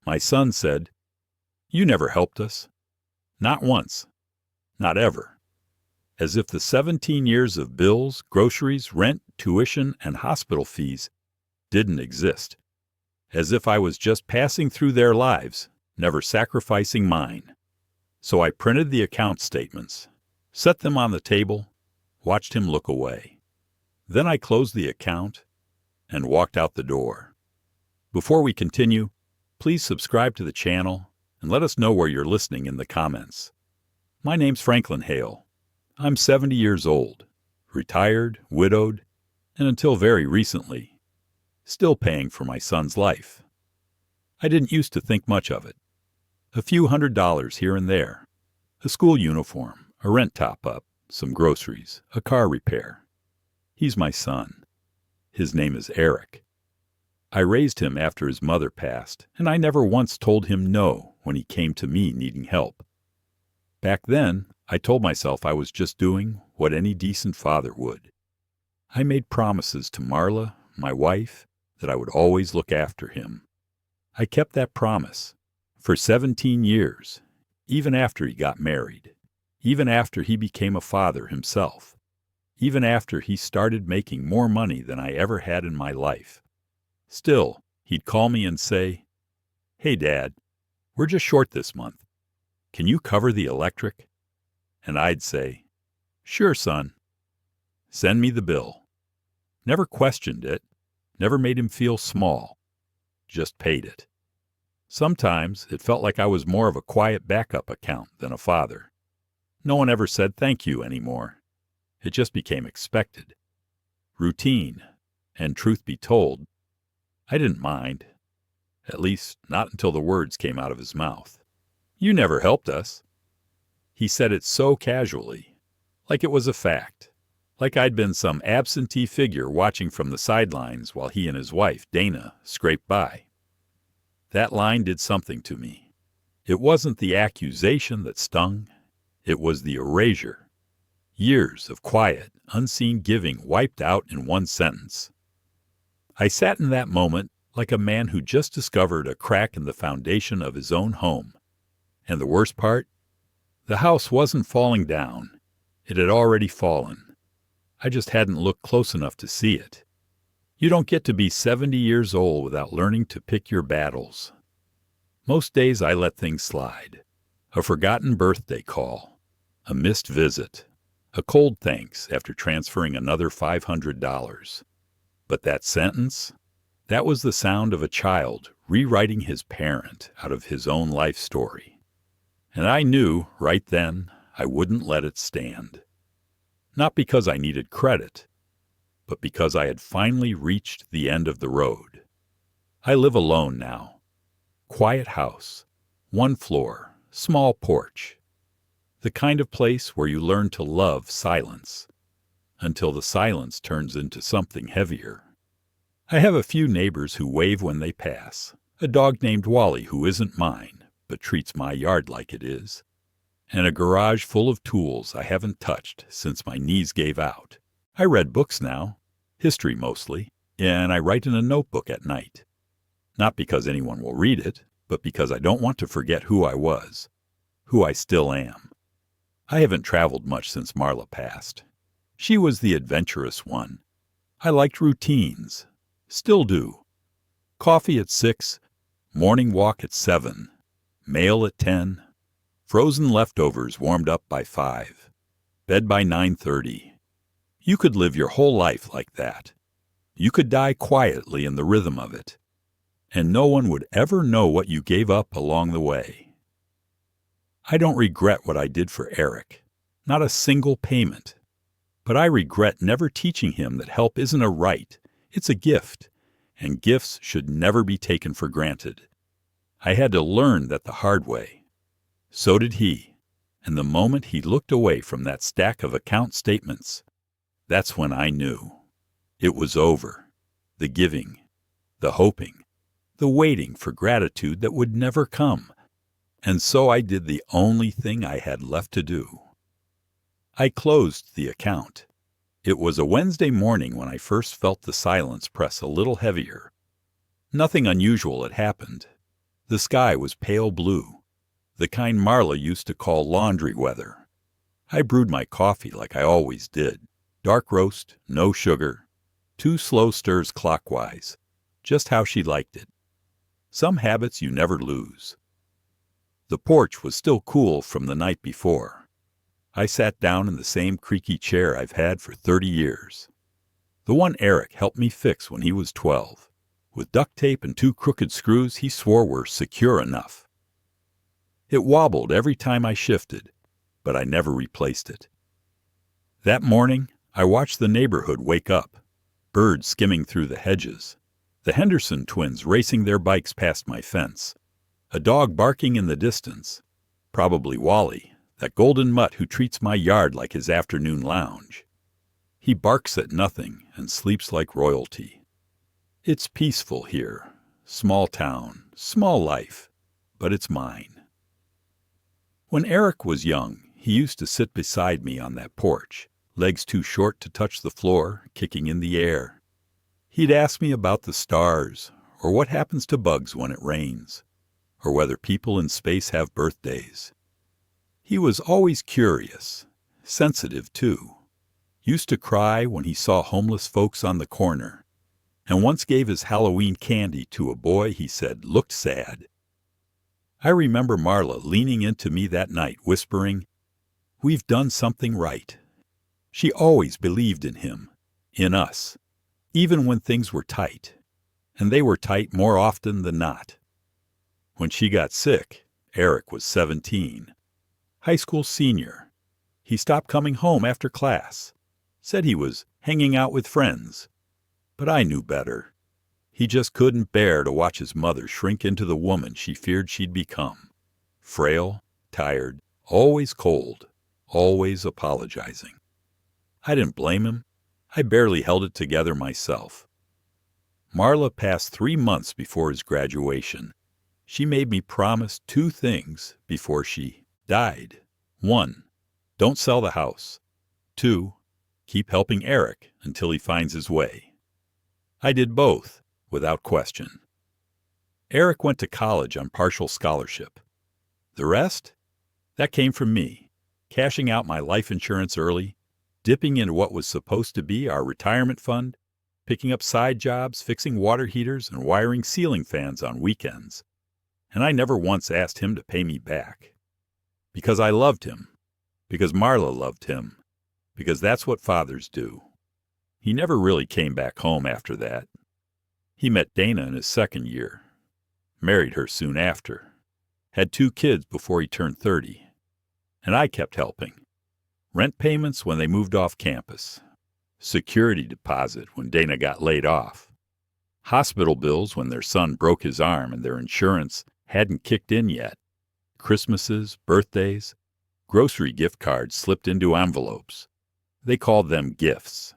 My son said, "You never helped us. Not once. Not ever." As if the 17 years of bills, groceries, rent, tuition, and hospital fees didn't exist. As if I was just passing through their lives, never sacrificing mine. So I printed the account statements, set them on the table, watched him look away. Then I closed the account and walked out the door. Before we continue, please subscribe to the channel and let us know where you're listening in the comments. My name's Franklin Hale. I'm 70 years old, retired, widowed, and until very recently, still paying for my son's life. I didn't used to think much of it. A few $100s here and there, a school uniform, a rent top-up, some groceries, a car repair. He's my son. His name is Eric. I raised him after his mother passed, and I never once told him no when he came to me needing help. Back then, I told myself I was just doing what any decent father would. I made promises to Marla, my wife, that I would always look after him. I kept that promise for 17 years, even after he got married, even after he became a father himself, even after he started making more money than I ever had in my life. Still, he'd call me and say, "Hey, Dad, we're just short this month. Can you cover the electric?" And I'd say, "Sure, son. Send me the bill." Never questioned it, never made him feel small, just paid it. Sometimes it felt like I was more of a quiet backup account than a father. No one ever said thank you anymore. It just became expected. Routine, and truth be told, I didn't mind. At least, not until the words came out of his mouth. "You never helped us." He said it so casually, like it was a fact, like I'd been some absentee figure watching from the sidelines while he and his wife, Dana, scraped by. That line did something to me. It wasn't the accusation that stung. It was the erasure. Years of quiet, unseen giving wiped out in one sentence. I sat in that moment like a man who just discovered a crack in the foundation of his own home. And the worst part? The house wasn't falling down. It had already fallen. I just hadn't looked close enough to see it. You don't get to be 70 years old without learning to pick your battles. Most days I let things slide. A forgotten birthday call, a missed visit, a cold thanks after transferring another $500. But that sentence, that was the sound of a child rewriting his parent out of his own life story. And I knew, right then, I wouldn't let it stand. Not because I needed credit, but because I had finally reached the end of the road. I live alone now. Quiet house, one floor, small porch. The kind of place where you learn to love silence, until the silence turns into something heavier. I have a few neighbors who wave when they pass, a dog named Wally who isn't mine, but treats my yard like it is, and a garage full of tools I haven't touched since my knees gave out. I read books now, history mostly, and I write in a notebook at night. Not because anyone will read it, but because I don't want to forget who I was, who I still am. I haven't traveled much since Marla passed. She was the adventurous one. I liked routines, still do. Coffee at 6, morning walk at 7. Mail at 10, frozen leftovers warmed up by 5, bed by 9:30. You could live your whole life like that. You could die quietly in the rhythm of it, and no one would ever know what you gave up along the way. I don't regret what I did for Eric, not a single payment, but I regret never teaching him that help isn't a right, it's a gift, and gifts should never be taken for granted. I had to learn that the hard way. So did he, and the moment he looked away from that stack of account statements, that's when I knew. It was over. The giving, the hoping, the waiting for gratitude that would never come. And so I did the only thing I had left to do. I closed the account. It was a Wednesday morning when I first felt the silence press a little heavier. Nothing unusual had happened. The sky was pale blue, the kind Marla used to call laundry weather. I brewed my coffee like I always did. Dark roast, no sugar, 2 slow stirs clockwise, just how she liked it. Some habits you never lose. The porch was still cool from the night before. I sat down in the same creaky chair I've had for 30 years. The one Eric helped me fix when he was 12. With duct tape and 2 crooked screws he swore were secure enough. It wobbled every time I shifted, but I never replaced it. That morning, I watched the neighborhood wake up, birds skimming through the hedges, the Henderson twins racing their bikes past my fence, a dog barking in the distance, probably Wally, that golden mutt who treats my yard like his afternoon lounge. He barks at nothing and sleeps like royalty. It's peaceful here, small town, small life, but it's mine. When Eric was young, he used to sit beside me on that porch, legs too short to touch the floor, kicking in the air. He'd ask me about the stars, or what happens to bugs when it rains, or whether people in space have birthdays. He was always curious, sensitive too. Used to cry when he saw homeless folks on the corner, and once gave his Halloween candy to a boy he said looked sad. I remember Marla leaning into me that night, whispering, "We've done something right." She always believed in him, in us, even when things were tight, and they were tight more often than not. When she got sick, Eric was 17, high school senior. He stopped coming home after class, said he was hanging out with friends. But I knew better. He just couldn't bear to watch his mother shrink into the woman she feared she'd become. Frail, tired, always cold, always apologizing. I didn't blame him. I barely held it together myself. Marla passed 3 months before his graduation. She made me promise 2 things before she died. 1, don't sell the house. 2, keep helping Eric until he finds his way. I did both, without question. Eric went to college on partial scholarship. The rest? That came from me, cashing out my life insurance early, dipping into what was supposed to be our retirement fund, picking up side jobs, fixing water heaters, and wiring ceiling fans on weekends. And I never once asked him to pay me back. Because I loved him. Because Marla loved him. Because that's what fathers do. He never really came back home after that. He met Dana in his 2nd year. Married her soon after. Had 2 kids before he turned 30. And I kept helping. Rent payments when they moved off campus. Security deposit when Dana got laid off. Hospital bills when their son broke his arm and their insurance hadn't kicked in yet. Christmases, birthdays, grocery gift cards slipped into envelopes. They called them gifts,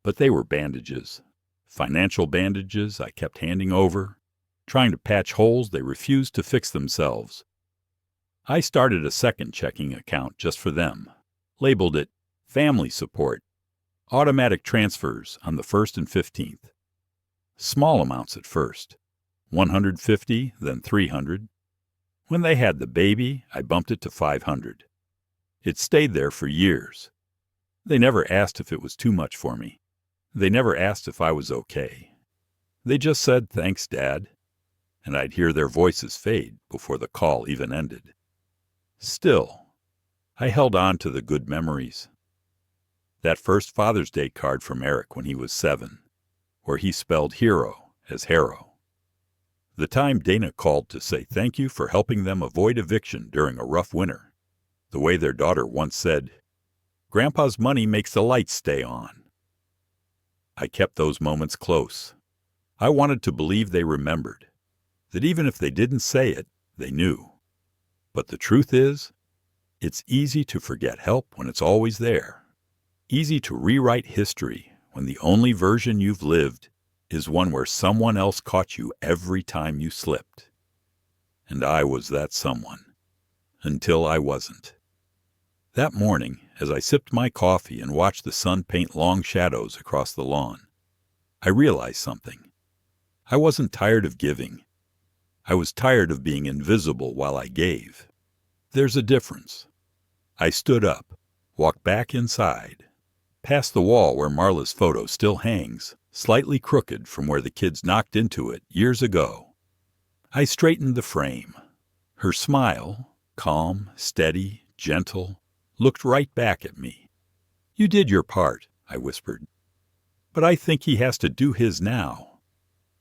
but they were bandages. Financial bandages I kept handing over, trying to patch holes they refused to fix themselves. I started a 2nd checking account just for them, labeled it Family Support, automatic transfers on the 1st and 15th. Small amounts at first, $150, then $300. When they had the baby, I bumped it to $500. It stayed there for years. They never asked if it was too much for me. They never asked if I was okay. They just said, "Thanks, Dad," and I'd hear their voices fade before the call even ended. Still, I held on to the good memories. That first Father's Day card from Eric when he was 7, where he spelled hero as Harrow. The time Dana called to say thank you for helping them avoid eviction during a rough winter. The way their daughter once said, "Grandpa's money makes the lights stay on." I kept those moments close. I wanted to believe they remembered, that even if they didn't say it, they knew. But the truth is, it's easy to forget help when it's always there. Easy to rewrite history when the only version you've lived is one where someone else caught you every time you slipped. And I was that someone, until I wasn't. That morning, as I sipped my coffee and watched the sun paint long shadows across the lawn, I realized something. I wasn't tired of giving. I was tired of being invisible while I gave. There's a difference. I stood up, walked back inside, past the wall where Marla's photo still hangs, slightly crooked from where the kids knocked into it years ago. I straightened the frame. Her smile, calm, steady, gentle, looked right back at me. "You did your part," I whispered. "But I think he has to do his now."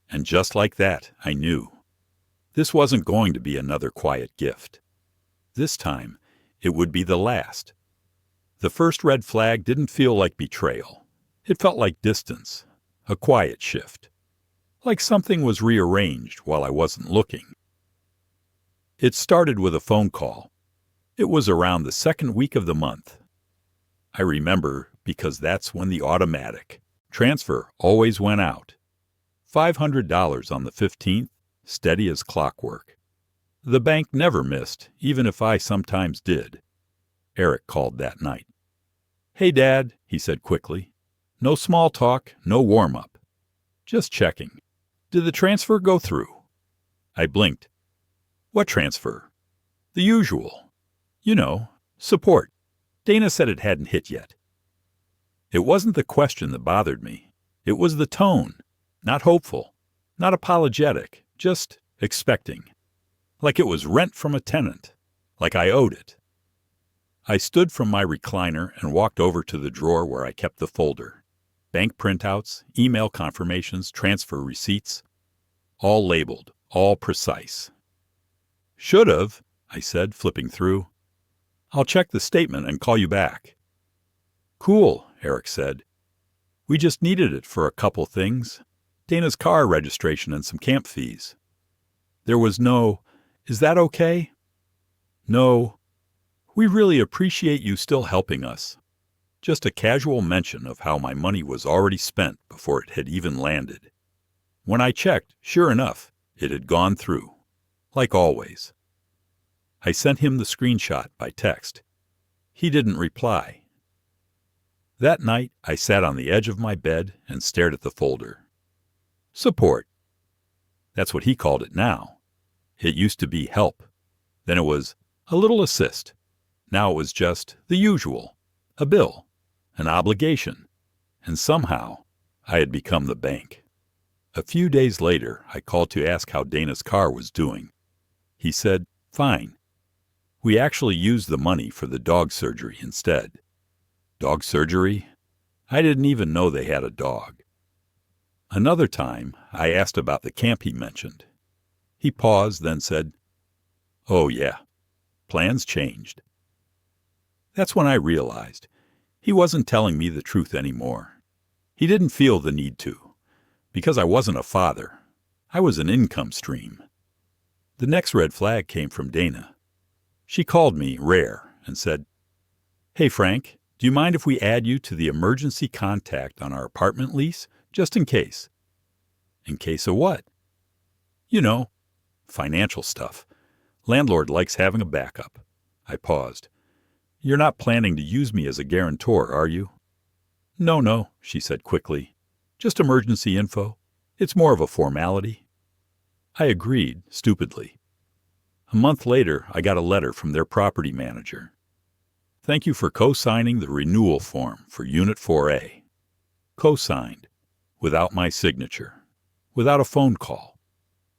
And just like that, I knew. This wasn't going to be another quiet gift. This time, it would be the last. The first red flag didn't feel like betrayal. It felt like distance, a quiet shift. Like something was rearranged while I wasn't looking. It started with a phone call. It was around the second week of the month. I remember because that's when the automatic transfer always went out. $500 on the 15th, steady as clockwork. The bank never missed, even if I sometimes did. Eric called that night. "Hey, Dad," he said quickly. "No small talk, no warm-up. Just checking. Did the transfer go through?" I blinked. "What transfer?" "The usual. You know, support. Dana said it hadn't hit yet." It wasn't the question that bothered me. It was the tone. Not hopeful, not apologetic, just expecting. Like it was rent from a tenant, like I owed it. I stood from my recliner and walked over to the drawer where I kept the folder. Bank printouts, email confirmations, transfer receipts. All labeled, all precise. "Should've," I said, flipping through. "I'll check the statement and call you back." "Cool," Eric said. "We just needed it for a couple things. Dana's car registration and some camp fees." There was no, "Is that okay?" No, "We really appreciate you still helping us." Just a casual mention of how my money was already spent before it had even landed. When I checked, sure enough, it had gone through. Like always. I sent him the screenshot by text. He didn't reply. That night, I sat on the edge of my bed and stared at the folder. Support. That's what he called it now. It used to be help. Then it was a little assist. Now it was just the usual. A bill. An obligation. And somehow, I had become the bank. A few days later, I called to ask how Dana's car was doing. He said, "Fine." We actually used the money for the dog surgery instead. Dog surgery? I didn't even know they had a dog. Another time, I asked about the camp he mentioned. He paused, then said, "Oh yeah, plans changed." That's when I realized he wasn't telling me the truth anymore. He didn't feel the need to, because I wasn't a father. I was an income stream. The next red flag came from Dana. She called me, rare, and said, "Hey Frank, do you mind if we add you to the emergency contact on our apartment lease, just in case?" "In case of what?" "You know, financial stuff. Landlord likes having a backup." I paused. "You're not planning to use me as a guarantor, are you?" No, she said quickly. "Just emergency info. It's more of a formality." I agreed, stupidly. A month later, I got a letter from their property manager. "Thank you for co-signing the renewal form for Unit 4A. Co-signed, without my signature, without a phone call.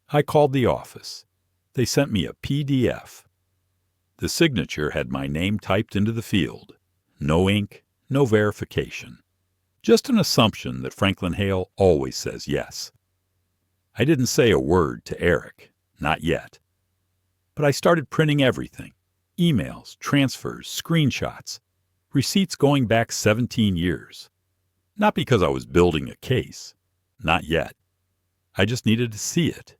I called the office. They sent me a PDF. The signature had my name typed into the field. No ink, no verification. Just an assumption that Franklin Hale always says yes. I didn't say a word to Eric, not yet. But I started printing everything. Emails, transfers, screenshots, receipts going back 17 years. Not because I was building a case. Not yet. I just needed to see it,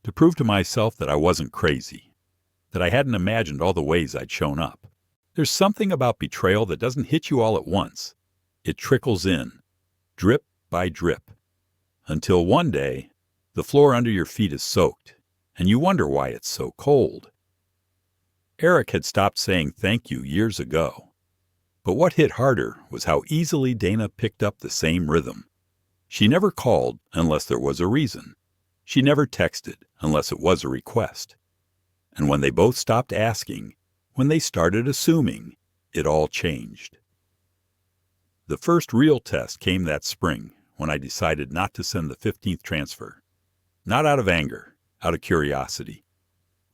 to prove to myself that I wasn't crazy, that I hadn't imagined all the ways I'd shown up. There's something about betrayal that doesn't hit you all at once. It trickles in, drip by drip, until one day the floor under your feet is soaked, and you wonder why it's so cold. Eric had stopped saying thank you years ago. But what hit harder was how easily Dana picked up the same rhythm. She never called unless there was a reason. She never texted unless it was a request. And when they both stopped asking, when they started assuming, it all changed. The first real test came that spring when I decided not to send the 15th transfer. Not out of anger, out of curiosity.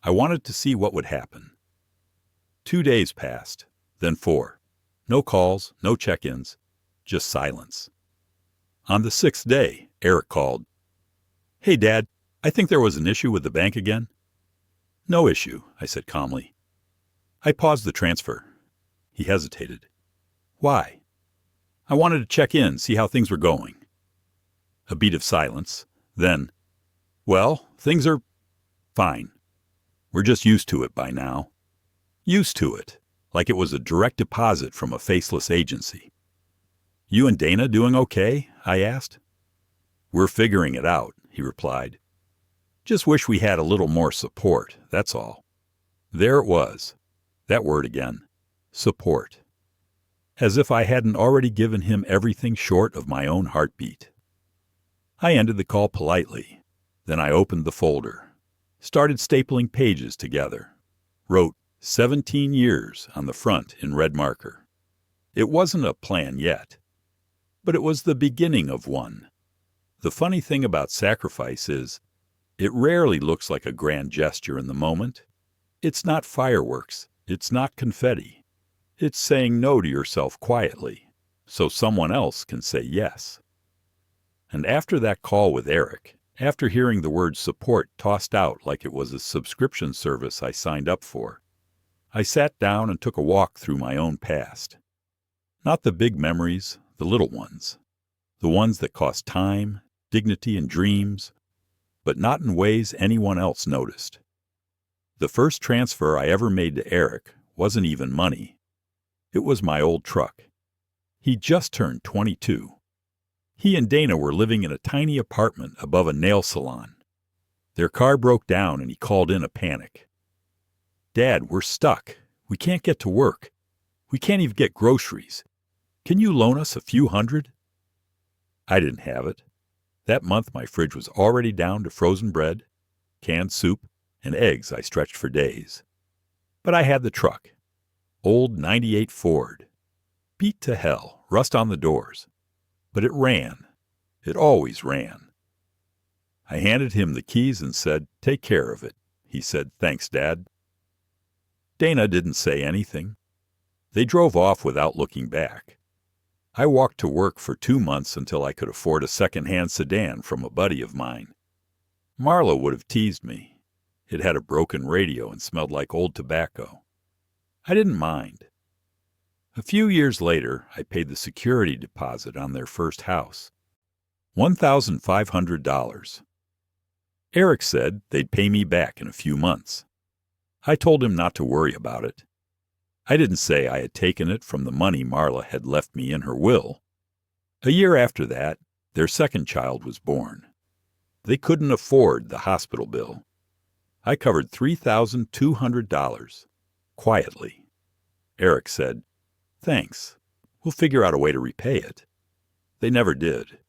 I wanted to see what would happen. 2 days passed, then 4. No calls, no check-ins, just silence. On the 6th day, Eric called. "Hey, Dad, I think there was an issue with the bank again." "No issue," I said calmly. "I paused the transfer." He hesitated. "Why?" "I wanted to check in, see how things were going." A beat of silence. Then, "Well, things are fine. We're just used to it by now." Used to it, like it was a direct deposit from a faceless agency. "You and Dana doing okay?" I asked. "We're figuring it out," he replied. "Just wish we had a little more support, that's all." There it was, that word again, support. As if I hadn't already given him everything short of my own heartbeat. I ended the call politely. Then I opened the folder, started stapling pages together, wrote 17 years on the front in red marker. It wasn't a plan yet, but it was the beginning of one. The funny thing about sacrifice is, it rarely looks like a grand gesture in the moment. It's not fireworks, it's not confetti. It's saying no to yourself quietly, so someone else can say yes. And after that call with Eric, after hearing the word support tossed out like it was a subscription service I signed up for, I sat down and took a walk through my own past. Not the big memories, the little ones. The ones that cost time, dignity, and dreams, but not in ways anyone else noticed. The first transfer I ever made to Eric wasn't even money. It was my old truck. He'd just turned 22. He and Dana were living in a tiny apartment above a nail salon. Their car broke down and he called in a panic. "Dad, we're stuck. We can't get to work. We can't even get groceries. Can you loan us a few hundred?" I didn't have it. That month my fridge was already down to frozen bread, canned soup, and eggs I stretched for days. But I had the truck. Old '98 Ford. Beat to hell, rust on the doors. But it ran. It always ran. I handed him the keys and said, "Take care of it." He said, "Thanks, Dad." Dana didn't say anything. They drove off without looking back. I walked to work for 2 months until I could afford a second-hand sedan from a buddy of mine. Marla would have teased me. It had a broken radio and smelled like old tobacco. I didn't mind. A few years later, I paid the security deposit on their first house. $1,500. Eric said they'd pay me back in a few months. I told him not to worry about it. I didn't say I had taken it from the money Marla had left me in her will. A year after that, their second child was born. They couldn't afford the hospital bill. I covered $3,200, quietly. Eric said, "Thanks. We'll figure out a way to repay it." They never did.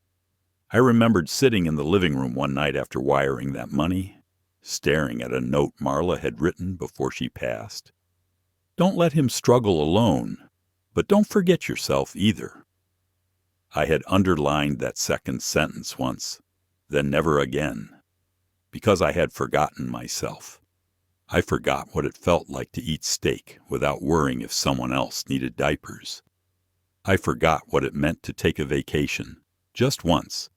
I remembered sitting in the living room one night after wiring that money, staring at a note Marla had written before she passed. "Don't let him struggle alone, but don't forget yourself either." I had underlined that second sentence once, then never again, because I had forgotten myself. I forgot what it felt like to eat steak without worrying if someone else needed diapers. I forgot what it meant to take a vacation, just once,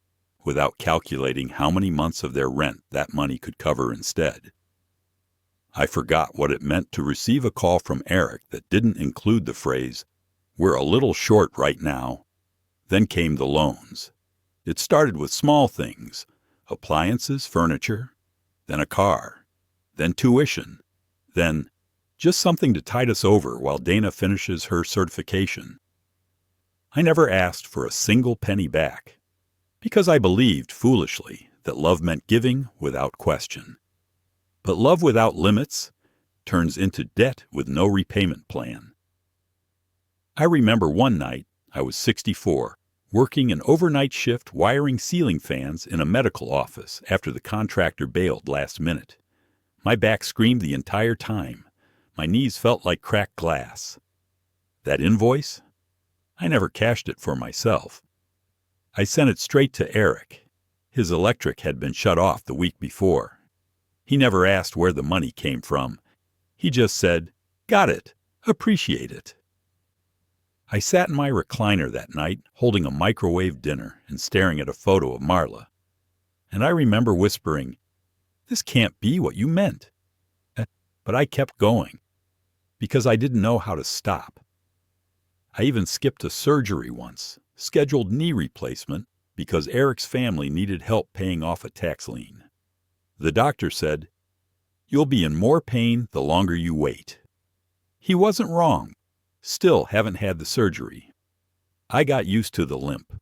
without calculating how many months of their rent that money could cover instead. I forgot what it meant to receive a call from Eric that didn't include the phrase, "We're a little short right now." Then came the loans. It started with small things, appliances, furniture, then a car, then tuition, then just something to tide us over while Dana finishes her certification. I never asked for a single penny back, because I believed, foolishly, that love meant giving without question. But love without limits turns into debt with no repayment plan. I remember one night, I was 64, working an overnight shift wiring ceiling fans in a medical office after the contractor bailed last minute. My back screamed the entire time. My knees felt like cracked glass. That invoice? I never cashed it for myself. I sent it straight to Eric. His electric had been shut off the week before. He never asked where the money came from. He just said, "Got it. Appreciate it." I sat in my recliner that night, holding a microwave dinner and staring at a photo of Marla. And I remember whispering, "This can't be what you meant." But I kept going, because I didn't know how to stop. I even skipped a surgery once, scheduled knee replacement, because Eric's family needed help paying off a tax lien. The doctor said, "You'll be in more pain the longer you wait." He wasn't wrong. Still haven't had the surgery. I got used to the limp.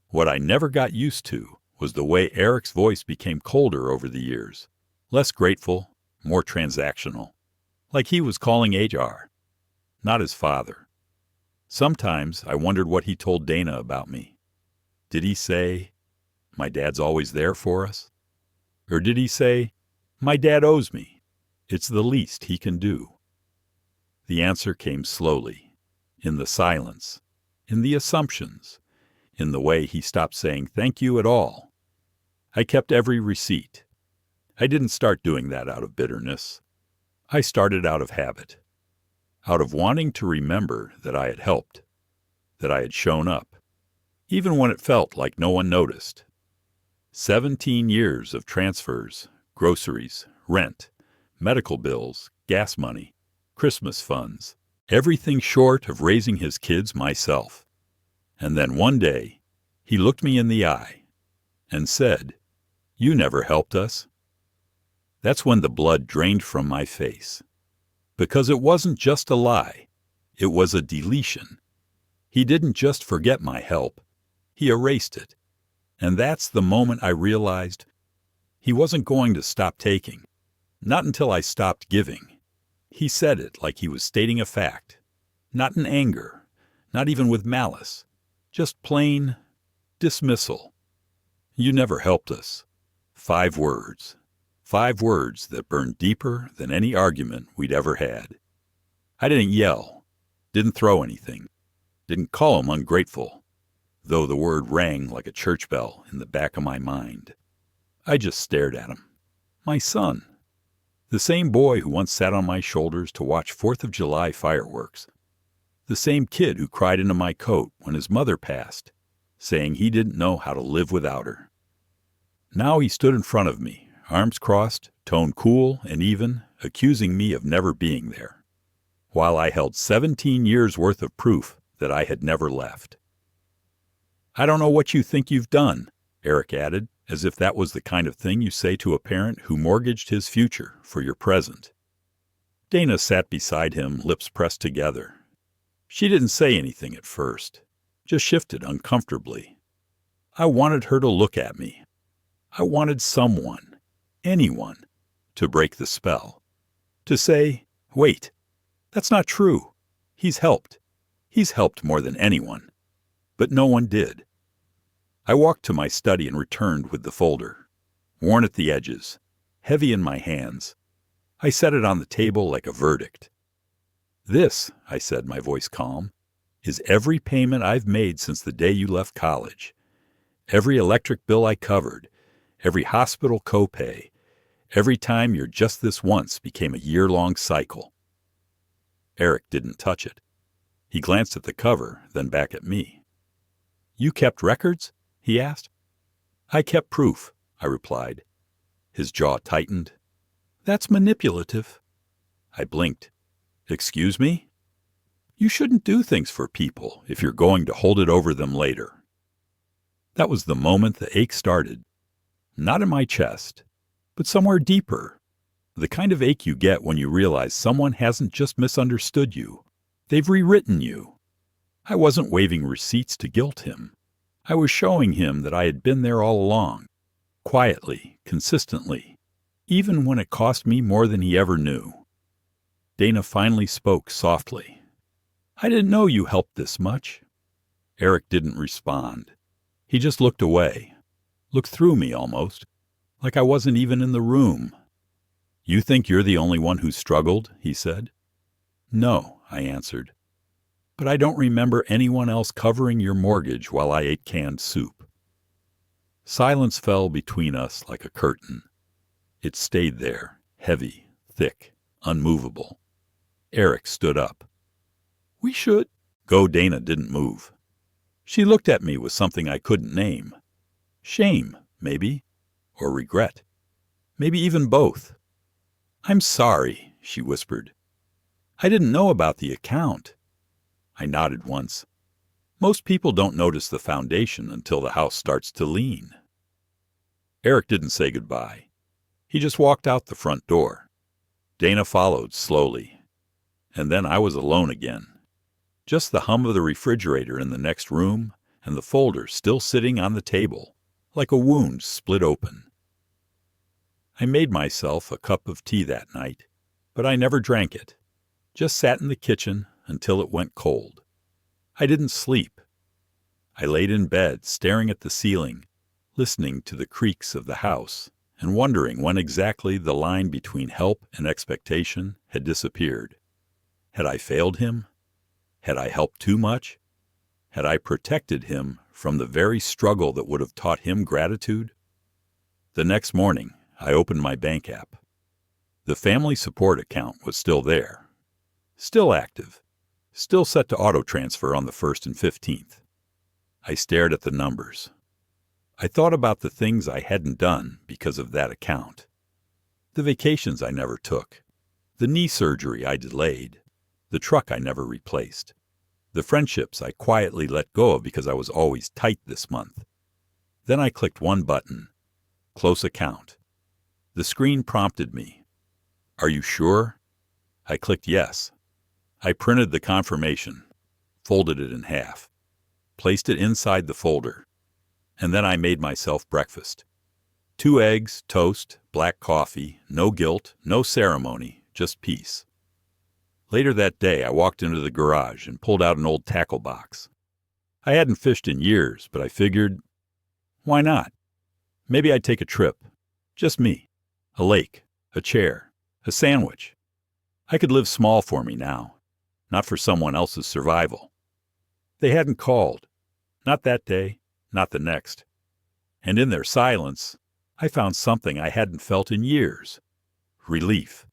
What I never got used to was the way Eric's voice became colder over the years, less grateful, more transactional, like he was calling HR, not his father. Sometimes I wondered what he told Dana about me. Did he say, "My dad's always there for us"? Or did he say, "My dad owes me. It's the least he can do"? The answer came slowly, in the silence, in the assumptions, in the way he stopped saying thank you at all. I kept every receipt. I didn't start doing that out of bitterness. I started out of habit, out of wanting to remember that I had helped, that I had shown up, even when it felt like no one noticed. 17 years of transfers, groceries, rent, medical bills, gas money, Christmas funds, everything short of raising his kids myself. And then one day, he looked me in the eye and said, "You never helped us." That's when the blood drained from my face. Because it wasn't just a lie, it was a deletion. He didn't just forget my help, he erased it. And that's the moment I realized he wasn't going to stop taking, not until I stopped giving. He said it like he was stating a fact, not in anger, not even with malice, just plain dismissal. "You never helped us." 5 words. 5 words that burned deeper than any argument we'd ever had. I didn't yell, didn't throw anything, didn't call him ungrateful, though the word rang like a church bell in the back of my mind. I just stared at him. My son. The same boy who once sat on my shoulders to watch 4th of July fireworks. The same kid who cried into my coat when his mother passed, saying he didn't know how to live without her. Now he stood in front of me, arms crossed, tone cool and even, accusing me of never being there, while I held 17 years' worth of proof that I had never left. "I don't know what you think you've done," Eric added, as if that was the kind of thing you say to a parent who mortgaged his future for your present. Dana sat beside him, lips pressed together. She didn't say anything at first, just shifted uncomfortably. I wanted her to look at me. I wanted someone, anyone, to break the spell. To say, "Wait, that's not true. He's helped. He's helped more than anyone." But no one did. I walked to my study and returned with the folder, worn at the edges, heavy in my hands. I set it on the table like a verdict. "This," I said, my voice calm, "is every payment I've made since the day you left college. Every electric bill I covered, every hospital copay, every time your just this once became a year-long cycle." Eric didn't touch it. He glanced at the cover, then back at me. "You kept records?" he asked. "I kept proof," I replied. His jaw tightened. "That's manipulative." I blinked. "Excuse me?" "You shouldn't do things for people if you're going to hold it over them later." That was the moment the ache started. Not in my chest, but somewhere deeper. The kind of ache you get when you realize someone hasn't just misunderstood you. They've rewritten you. I wasn't waving receipts to guilt him. I was showing him that I had been there all along, quietly, consistently, even when it cost me more than he ever knew. Dana finally spoke softly. "I didn't know you helped this much." Eric didn't respond. He just looked away, looked through me almost, like I wasn't even in the room. "You think you're the only one who struggled?" he said. "No," I answered. "But I don't remember anyone else covering your mortgage while I ate canned soup." Silence fell between us like a curtain. It stayed there, heavy, thick, unmovable. Eric stood up. "We should." Dana didn't move. She looked at me with something I couldn't name. Shame, maybe, or regret. Maybe even both. "I'm sorry," she whispered. "I didn't know about the account." I nodded once. Most people don't notice the foundation until the house starts to lean. Eric didn't say goodbye. He just walked out the front door. Dana followed slowly. And then I was alone again. Just the hum of the refrigerator in the next room and the folder still sitting on the table, like a wound split open. I made myself a cup of tea that night, but I never drank it. Just sat in the kitchen until it went cold. I didn't sleep. I laid in bed, staring at the ceiling, listening to the creaks of the house, and wondering when exactly the line between help and expectation had disappeared. Had I failed him? Had I helped too much? Had I protected him from the very struggle that would have taught him gratitude? The next morning, I opened my bank app. The family support account was still there, still active, still set to auto-transfer on the 1st and 15th. I stared at the numbers. I thought about the things I hadn't done because of that account. The vacations I never took, the knee surgery I delayed, the truck I never replaced, the friendships I quietly let go of because I was always tight this month. Then I clicked one button, Close Account. The screen prompted me. "Are you sure?" I clicked yes. I printed the confirmation, folded it in half, placed it inside the folder, and then I made myself breakfast. 2 eggs, toast, black coffee, no guilt, no ceremony, just peace. Later that day, I walked into the garage and pulled out an old tackle box. I hadn't fished in years, but I figured, why not? Maybe I'd take a trip. Just me. A lake, a chair, a sandwich. I could live small for me now, not for someone else's survival. They hadn't called. Not that day, not the next. And in their silence, I found something I hadn't felt in years. Relief.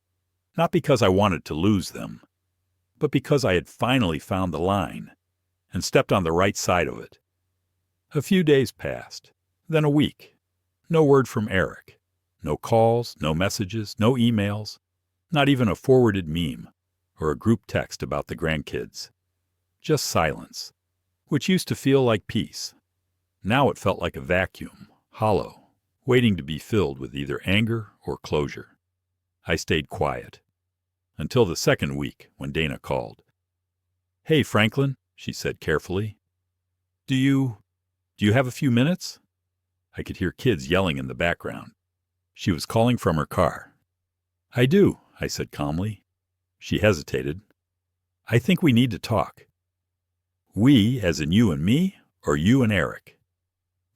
Not because I wanted to lose them, but because I had finally found the line and stepped on the right side of it. A few days passed, then a week. No word from Eric. No calls, no messages, no emails, not even a forwarded meme or a group text about the grandkids. Just silence, which used to feel like peace. Now it felt like a vacuum, hollow, waiting to be filled with either anger or closure. I stayed quiet. Until the second week, when Dana called. "Hey, Franklin," she said carefully. Do you have a few minutes?" I could hear kids yelling in the background. She was calling from her car. "I do," I said calmly. She hesitated. "I think we need to talk." "We, as in you and me, or you and Eric?"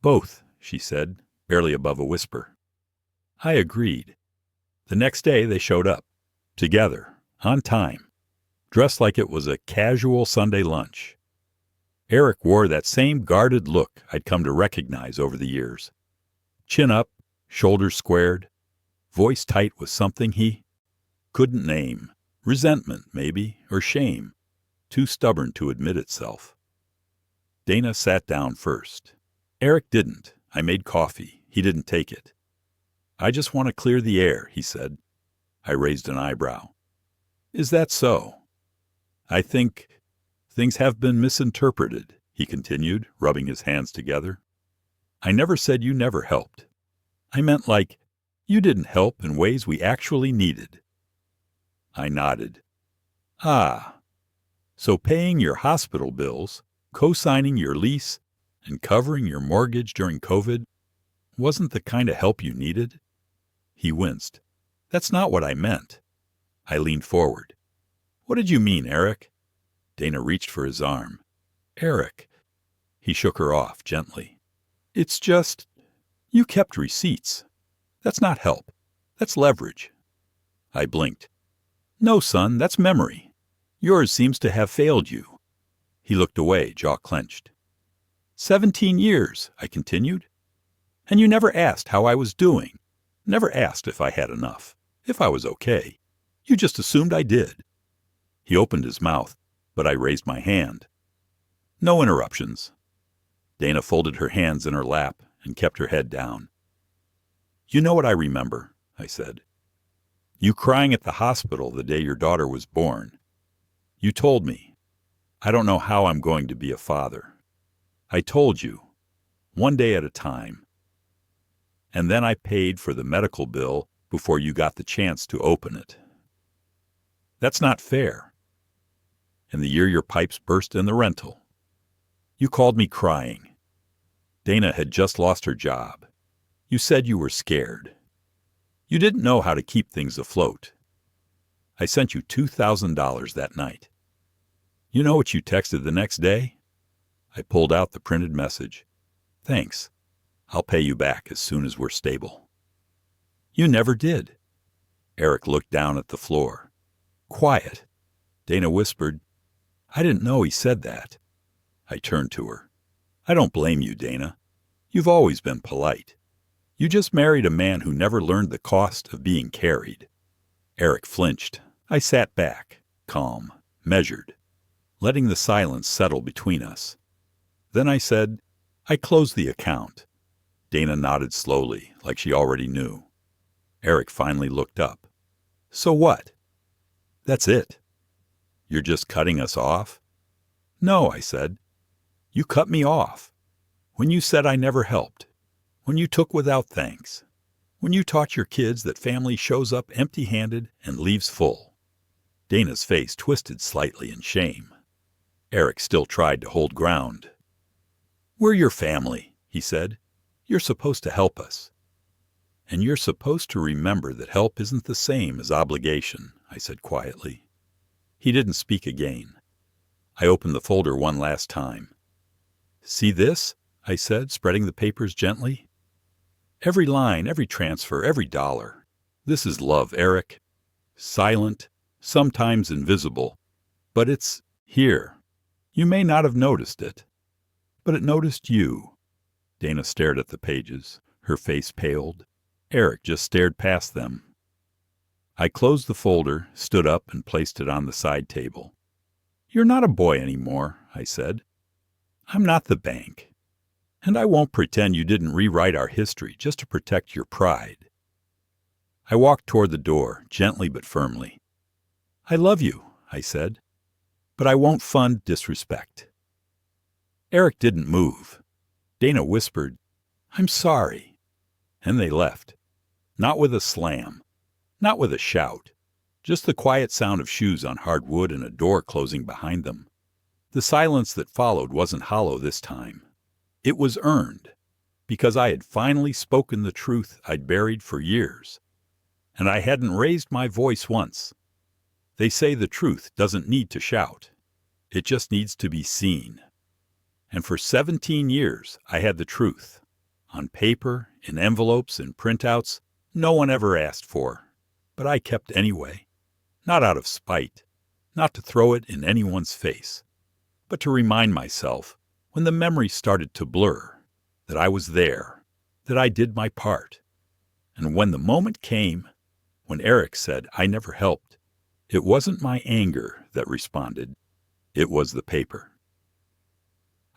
"Both," she said, barely above a whisper. I agreed. The next day they showed up. Together, on time, dressed like it was a casual Sunday lunch. Eric wore that same guarded look I'd come to recognize over the years. Chin up, shoulders squared, voice tight with something he couldn't name. Resentment, maybe, or shame, too stubborn to admit itself. Dana sat down first. Eric didn't. I made coffee. He didn't take it. "I just want to clear the air," he said. I raised an eyebrow. "Is that so?" "I think things have been misinterpreted," he continued, rubbing his hands together. "I never said you never helped. I meant like you didn't help in ways we actually needed." I nodded. "Ah, so paying your hospital bills, co-signing your lease, and covering your mortgage during COVID wasn't the kind of help you needed?" He winced. "That's not what I meant." I leaned forward. "What did you mean, Eric?" Dana reached for his arm. "Eric, He shook her off gently. It's just, you kept receipts. That's not help. That's leverage. I blinked. No, son, that's memory. Yours seems to have failed you. He looked away, jaw clenched. 17 years, I continued. And you never asked how I was doing. Never asked if I had enough, if I was okay. You just assumed I did. He opened his mouth, but I raised my hand. No interruptions. Dana folded her hands in her lap and kept her head down. You know what I remember, I said. You crying at the hospital the day your daughter was born. You told me, I don't know how I'm going to be a father. I told you, one day at a time. And then I paid for the medical bill before you got the chance to open it. That's not fair. And the year your pipes burst in the rental. You called me crying. Dana had just lost her job. You said you were scared. You didn't know how to keep things afloat. I sent you $2,000 that night. You know what you texted the next day? I pulled out the printed message. Thanks. I'll pay you back as soon as we're stable. You never did. Eric looked down at the floor. Quiet. Dana whispered, I didn't know he said that. I turned to her. I don't blame you, Dana. You've always been polite. You just married a man who never learned the cost of being carried. Eric flinched. I sat back, calm, measured, letting the silence settle between us. Then I said, I closed the account. Dana nodded slowly, like she already knew. Eric finally looked up. So what? That's it. You're just cutting us off? No, I said. You cut me off. When you said I never helped. When you took without thanks. When you taught your kids that family shows up empty-handed and leaves full. Dana's face twisted slightly in shame. Eric still tried to hold ground. We're your family, he said. You're supposed to help us. And you're supposed to remember that help isn't the same as obligation, I said quietly. He didn't speak again. I opened the folder one last time. See this? I said, spreading the papers gently. Every line, every transfer, every dollar. This is love, Eric. Silent, sometimes invisible, but it's here. You may not have noticed it, but it noticed you. Dana stared at the pages. Her face paled. Eric just stared past them. I closed the folder, stood up, and placed it on the side table. You're not a boy anymore, I said. I'm not the bank. And I won't pretend you didn't rewrite our history just to protect your pride. I walked toward the door, gently but firmly. I love you, I said, but I won't fund disrespect. Eric didn't move. Dana whispered, I'm sorry. And they left. Not with a slam. Not with a shout. Just the quiet sound of shoes on hard wood and a door closing behind them. The silence that followed wasn't hollow this time. It was earned, because I had finally spoken the truth I'd buried for years, and I hadn't raised my voice once. They say the truth doesn't need to shout. It just needs to be seen. And for 17 years, I had the truth. On paper, in envelopes, in printouts, no one ever asked for. But I kept anyway. Not out of spite, not to throw it in anyone's face, but to remind myself, when the memory started to blur, that I was there, that I did my part. And when the moment came, when Eric said I never helped, it wasn't my anger that responded. It was the paper.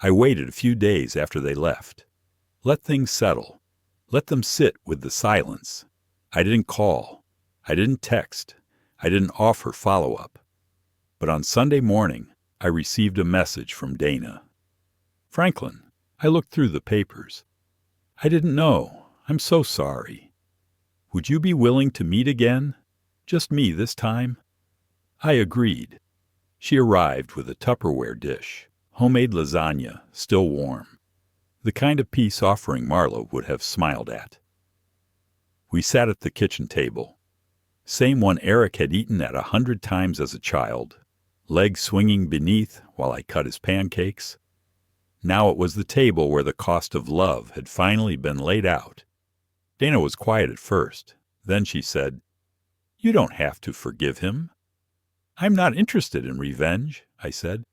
I waited a few days after they left. Let things settle. Let them sit with the silence. I didn't call. I didn't text. I didn't offer follow-up. But on Sunday morning, I received a message from Dana. Franklin, I looked through the papers. I didn't know. I'm so sorry. Would you be willing to meet again? Just me this time? I agreed. She arrived with a Tupperware dish, homemade lasagna, still warm. The kind of peace offering Marlo would have smiled at. We sat at the kitchen table. Same one Eric had eaten at 100 times as a child, legs swinging beneath while I cut his pancakes. Now it was the table where the cost of love had finally been laid out. Dana was quiet at first. Then she said, "You don't have to forgive him." "I'm not interested in revenge," I said.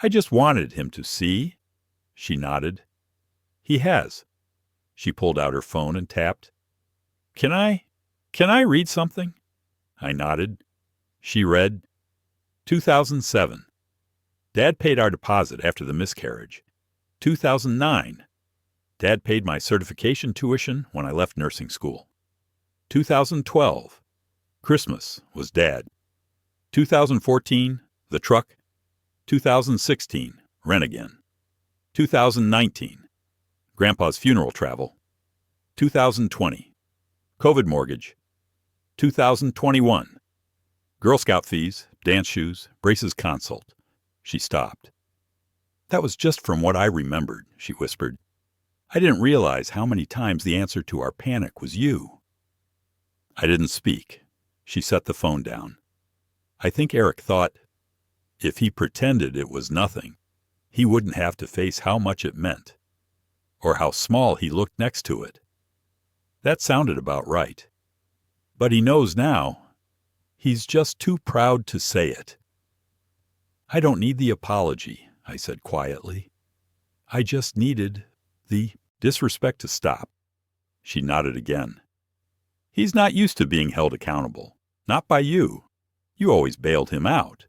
"I just wanted him to see." She nodded. "He has." She pulled out her phone and tapped. Can I read something?" I nodded. She read, 2007. Dad paid our deposit after the miscarriage. 2009. Dad paid my certification tuition when I left nursing school. 2012. Christmas was Dad. 2014. The truck. 2016. Rent again. 2019. Grandpa's funeral travel. 2020. COVID mortgage. 2021. Girl Scout fees, dance shoes, braces consult. She stopped. "That was just from what I remembered," she whispered. "I didn't realize how many times the answer to our panic was you." I didn't speak. She set the phone down. I think Eric thought, if he pretended it was nothing, he wouldn't have to face how much it meant, or how small he looked next to it. That sounded about right. But he knows now. He's just too proud to say it. "I don't need the apology," I said quietly. "I just needed the disrespect to stop." She nodded again. "He's not used to being held accountable. Not by you. You always bailed him out."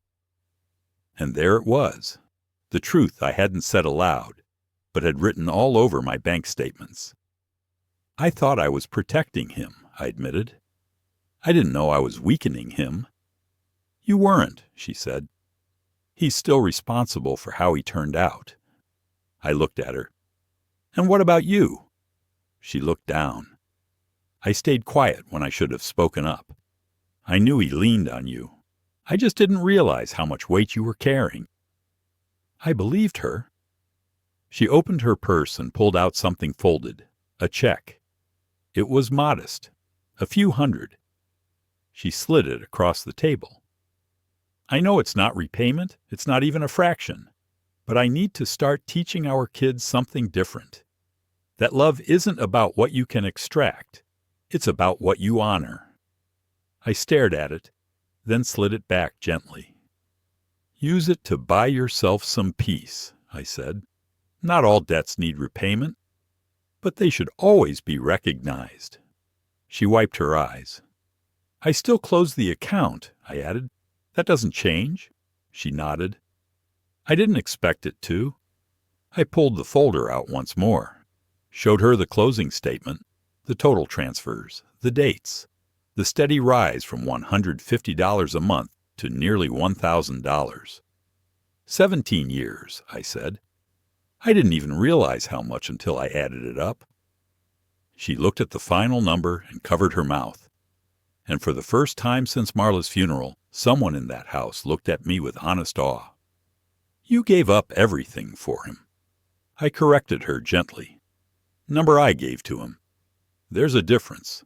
And there it was, the truth I hadn't said aloud, but had written all over my bank statements. "I thought I was protecting him," I admitted. "I didn't know I was weakening him." "You weren't," she said. "He's still responsible for how he turned out." I looked at her. "And what about you?" She looked down. "I stayed quiet when I should have spoken up. I knew he leaned on you. I just didn't realize how much weight you were carrying." I believed her. She opened her purse and pulled out something folded, a check. It was modest, a few hundred. She slid it across the table. "I know it's not repayment, it's not even a fraction, but I need to start teaching our kids something different. That love isn't about what you can extract, it's about what you honor." I stared at it, then slid it back gently. "Use it to buy yourself some peace," I said. "Not all debts need repayment, but they should always be recognized." She wiped her eyes. "I still close the account," I added. "That doesn't change." She nodded. "I didn't expect it to." I pulled the folder out once more, showed her the closing statement, the total transfers, the dates, the steady rise from $150 a month to nearly $1,000. 17 years, I said. I didn't even realize how much until I added it up. She looked at the final number and covered her mouth. And for the first time since Marla's funeral, someone in that house looked at me with honest awe. "You gave up everything for him." I corrected her gently. "Number I gave to him. There's a difference."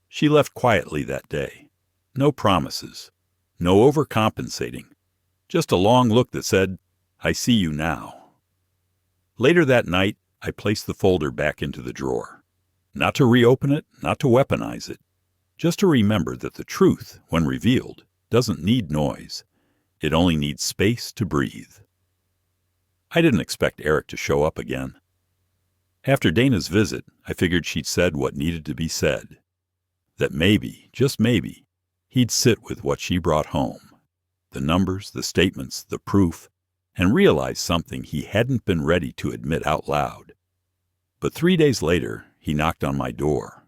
She left quietly that day. No promises. No overcompensating. Just a long look that said, "I see you now." Later that night, I placed the folder back into the drawer. Not to reopen it, not to weaponize it. Just to remember that the truth, when revealed, doesn't need noise. It only needs space to breathe. I didn't expect Eric to show up again. After Dana's visit, I figured she'd said what needed to be said. That maybe, just maybe, he'd sit with what she brought home. The numbers, the statements, the proof, and realize something he hadn't been ready to admit out loud. But 3 days later, he knocked on my door.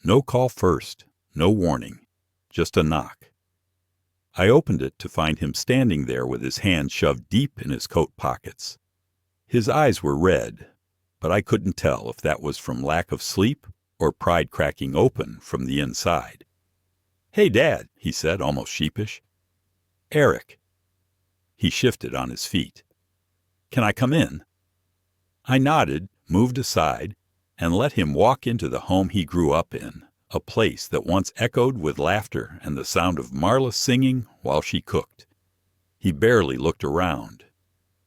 No call first, no warning, just a knock. I opened it to find him standing there with his hands shoved deep in his coat pockets. His eyes were red, but I couldn't tell if that was from lack of sleep or pride cracking open from the inside. "Hey, Dad," he said, almost sheepish. "Eric." He shifted on his feet. "Can I come in?" I nodded, moved aside, and let him walk into the home he grew up in, a place that once echoed with laughter and the sound of Marla singing while she cooked. He barely looked around.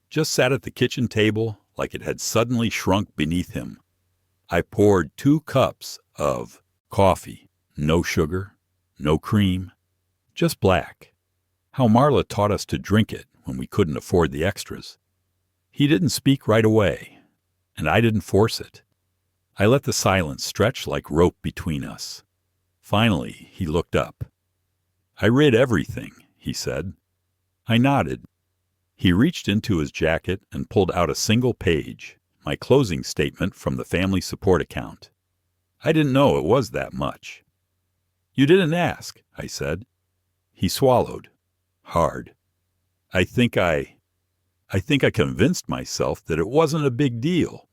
Just sat at the kitchen table like it had suddenly shrunk beneath him. I poured 2 cups of coffee, no sugar, no cream, just black. How Marla taught us to drink it when we couldn't afford the extras. He didn't speak right away, and I didn't force it. I let the silence stretch like rope between us. Finally, he looked up. "I read everything," he said. I nodded. He reached into his jacket and pulled out a single page, my closing statement from the family support account. I didn't know it was that much. "You didn't ask," I said. He swallowed. Hard. I think I convinced myself that it wasn't a big deal,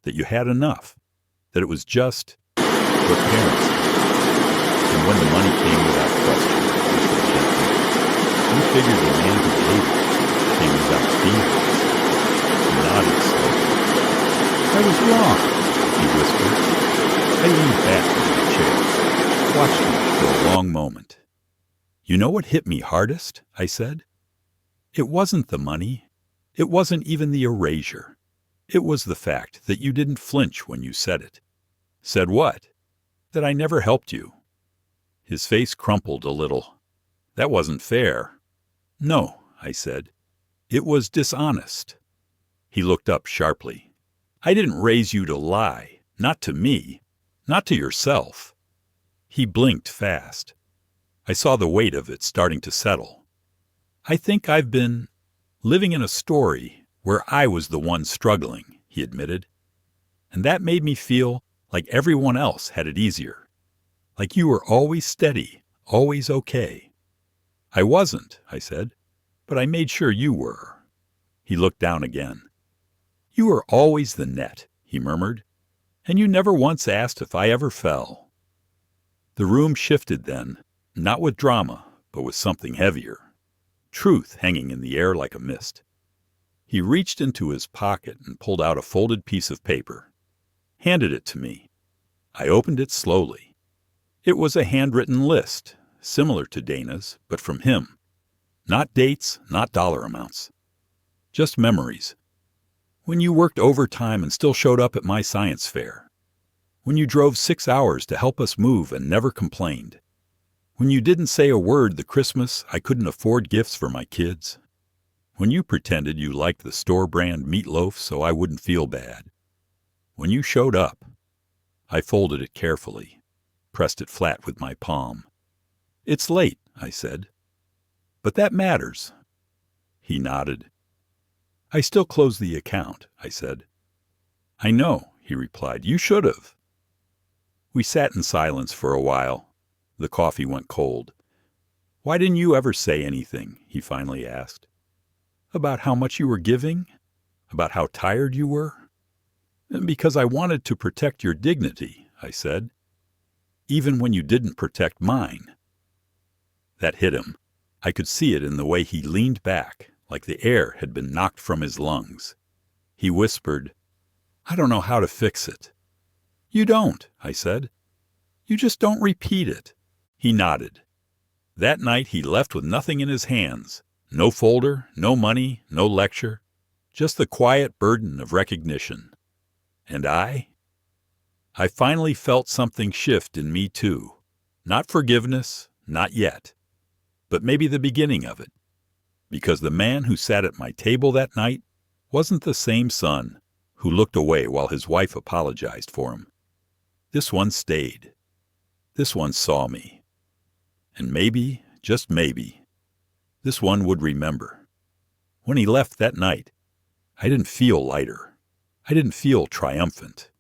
that you had enough, that it was just what parents did. And when the money came without question, you figured the man who gave it came without feelings. He nodded slowly. "I was wrong," he whispered. I leaned back in my chair, watched him for a long moment. "You know what hit me hardest?" I said. "It wasn't the money. It wasn't even the erasure. It was the fact that you didn't flinch when you said it." "Said what?" "That I never helped you." His face crumpled a little. "That wasn't fair." "No," I said. "It was dishonest." He looked up sharply. "I didn't raise you to lie. Not to me. Not to yourself." He blinked fast. I saw the weight of it starting to settle. "I think I've been living in a story where I was the one struggling," he admitted. "And that made me feel like everyone else had it easier. Like you were always steady, always okay." "I wasn't," I said, "but I made sure you were." He looked down again. "You were always the net," he murmured, "and you never once asked if I ever fell." The room shifted then, not with drama, but with something heavier. Truth hanging in the air like a mist. He reached into his pocket and pulled out a folded piece of paper. Handed it to me. I opened it slowly. It was a handwritten list, similar to Dana's, but from him. Not dates, not dollar amounts. Just memories. When you worked overtime and still showed up at my science fair. When you drove 6 hours to help us move and never complained. When you didn't say a word the Christmas I couldn't afford gifts for my kids. When you pretended you liked the store-brand meatloaf so I wouldn't feel bad. When you showed up. I folded it carefully, pressed it flat with my palm. "It's late," I said. "But that matters." He nodded. "I still close the account," I said. "I know," he replied. "You should have." We sat in silence for a while. The coffee went cold. "Why didn't you ever say anything?" he finally asked. "About how much you were giving? About how tired you were?" "Because I wanted to protect your dignity," I said. "Even when you didn't protect mine." That hit him. I could see it in the way he leaned back, like the air had been knocked from his lungs. He whispered, "I don't know how to fix it." "You don't," I said. "You just don't repeat it." He nodded. That night he left with nothing in his hands. No folder, no money, no lecture. Just the quiet burden of recognition. And I finally felt something shift in me too. Not forgiveness, not yet. But maybe the beginning of it. Because the man who sat at my table that night wasn't the same son who looked away while his wife apologized for him. This one stayed. This one saw me. And maybe, just maybe, this one would remember. When he left that night, I didn't feel lighter. I didn't feel triumphant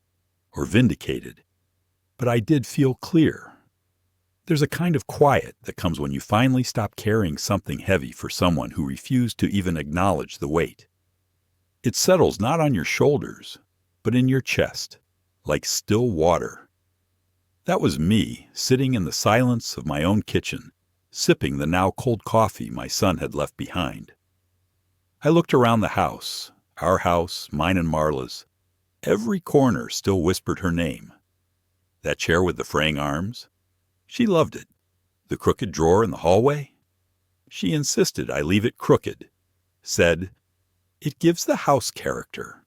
or vindicated, but I did feel clear. There's a kind of quiet that comes when you finally stop carrying something heavy for someone who refused to even acknowledge the weight. It settles not on your shoulders, but in your chest, like still water. That was me, sitting in the silence of my own kitchen, sipping the now cold coffee my son had left behind. I looked around the house, our house, mine and Marla's. Every corner still whispered her name. That chair with the fraying arms? She loved it. The crooked drawer in the hallway? She insisted I leave it crooked. Said, "It gives the house character."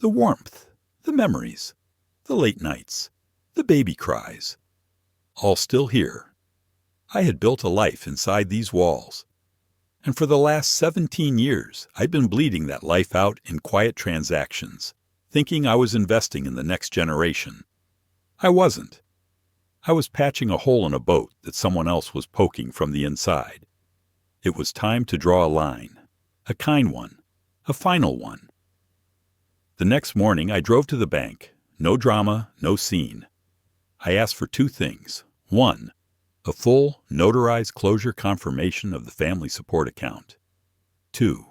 The warmth, the memories, the late nights, the baby cries. All still here. I had built a life inside these walls. And for the last 17 years, I'd been bleeding that life out in quiet transactions, thinking I was investing in the next generation. I wasn't. I was patching a hole in a boat that someone else was poking from the inside. It was time to draw a line, a kind one, a final one. The next morning, I drove to the bank. No drama, no scene. I asked for two things. One, a full, notarized closure confirmation of the family support account. Two,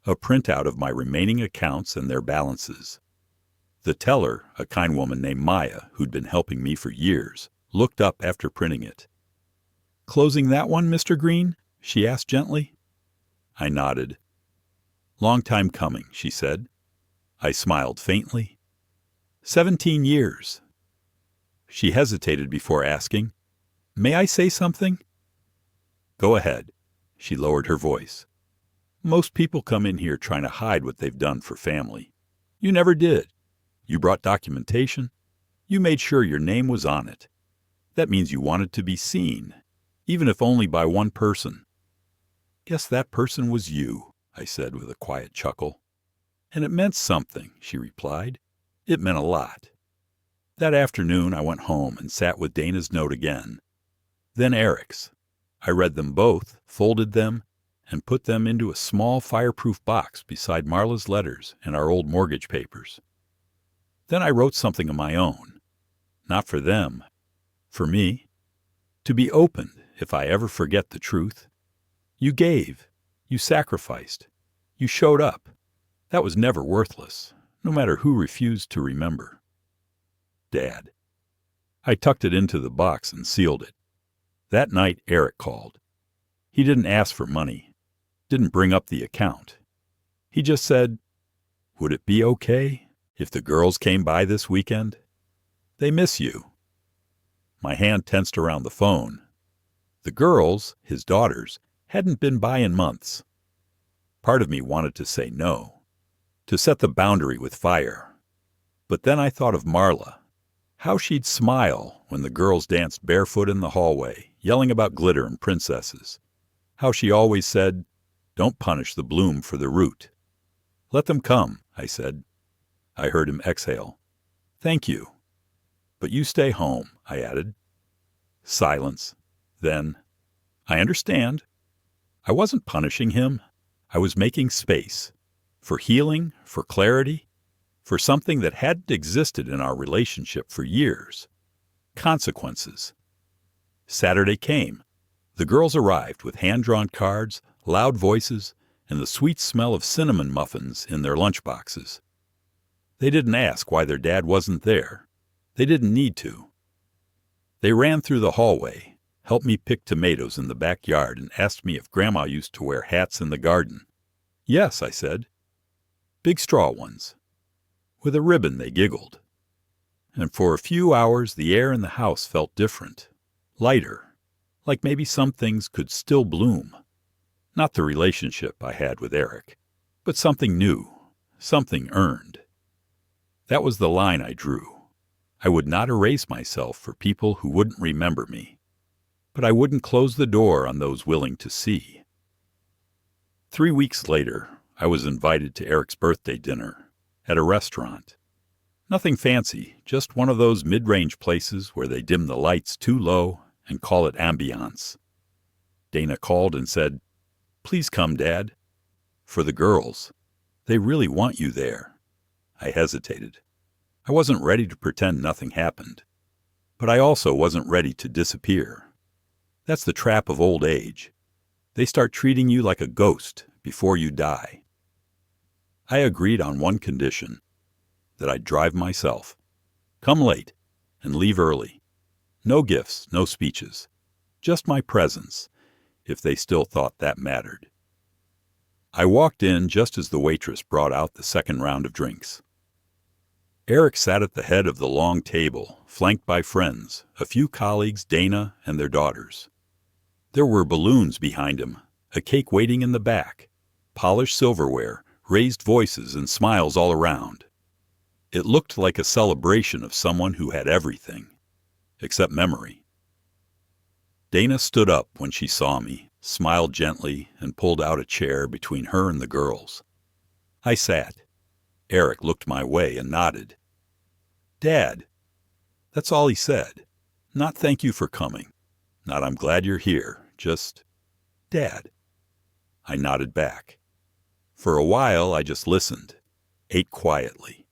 a printout of my remaining accounts and their balances. The teller, a kind woman named Maya, who'd been helping me for years, looked up after printing it. "Closing that one, Mr. Green?" she asked gently. I nodded. "Long time coming," she said. I smiled faintly. 17 years. She hesitated before asking, "May I say something?" "Go ahead." She lowered her voice. "Most people come in here trying to hide what they've done for family. You never did. You brought documentation. You made sure your name was on it. That means you wanted to be seen, even if only by one person." "Guess that person was you," I said with a quiet chuckle. "And it meant something," she replied. "It meant a lot." That afternoon I went home and sat with Dana's note again. Then Eric's. I read them both, folded them, and put them into a small fireproof box beside Marla's letters and our old mortgage papers. Then I wrote something of my own. Not for them. For me. To be opened if I ever forget the truth. You gave. You sacrificed. You showed up. That was never worthless, no matter who refused to remember. Dad. I tucked it into the box and sealed it. That night, Eric called. He didn't ask for money, didn't bring up the account. He just said, "Would it be okay if the girls came by this weekend? They miss you." My hand tensed around the phone. The girls, his daughters, hadn't been by in months. Part of me wanted to say no, to set the boundary with fire. But then I thought of Marla, how she'd smile when the girls danced barefoot in the hallway, yelling about glitter and princesses. How she always said, "Don't punish the bloom for the root." "Let them come," I said. I heard him exhale. "Thank you. But you stay home," I added. Silence. Then, "I understand." I wasn't punishing him. I was making space. For healing, for clarity, for something that hadn't existed in our relationship for years. Consequences. Saturday came. The girls arrived with hand-drawn cards, loud voices, and the sweet smell of cinnamon muffins in their lunchboxes. They didn't ask why their dad wasn't there. They didn't need to. They ran through the hallway, helped me pick tomatoes in the backyard, and asked me if Grandma used to wear hats in the garden. "Yes," I said. "Big straw ones." With a ribbon, they giggled. And for a few hours the air in the house felt different, lighter, like maybe some things could still bloom. Not the relationship I had with Eric, but something new, something earned. That was the line I drew. I would not erase myself for people who wouldn't remember me, but I wouldn't close the door on those willing to see. 3 weeks later, I was invited to Eric's birthday dinner at a restaurant. Nothing fancy, just one of those mid-range places where they dim the lights too low and call it ambiance. Dana called and said, "Please come, Dad. For the girls. They really want you there." I hesitated. I wasn't ready to pretend nothing happened. But I also wasn't ready to disappear. That's the trap of old age. They start treating you like a ghost before you die. I agreed on one condition, that I'd drive myself. Come late and leave early. No gifts, no speeches. Just my presence, if they still thought that mattered. I walked in just as the waitress brought out the second round of drinks. Eric sat at the head of the long table, flanked by friends, a few colleagues, Dana, and their daughters. There were balloons behind him, a cake waiting in the back, polished silverware, raised voices and smiles all around. It looked like a celebration of someone who had everything, except memory. Dana stood up when she saw me, smiled gently, and pulled out a chair between her and the girls. I sat. Eric looked my way and nodded. "Dad." That's all he said. Not "thank you for coming." Not "I'm glad you're here." Just, "Dad." I nodded back. For a while I just listened, ate quietly,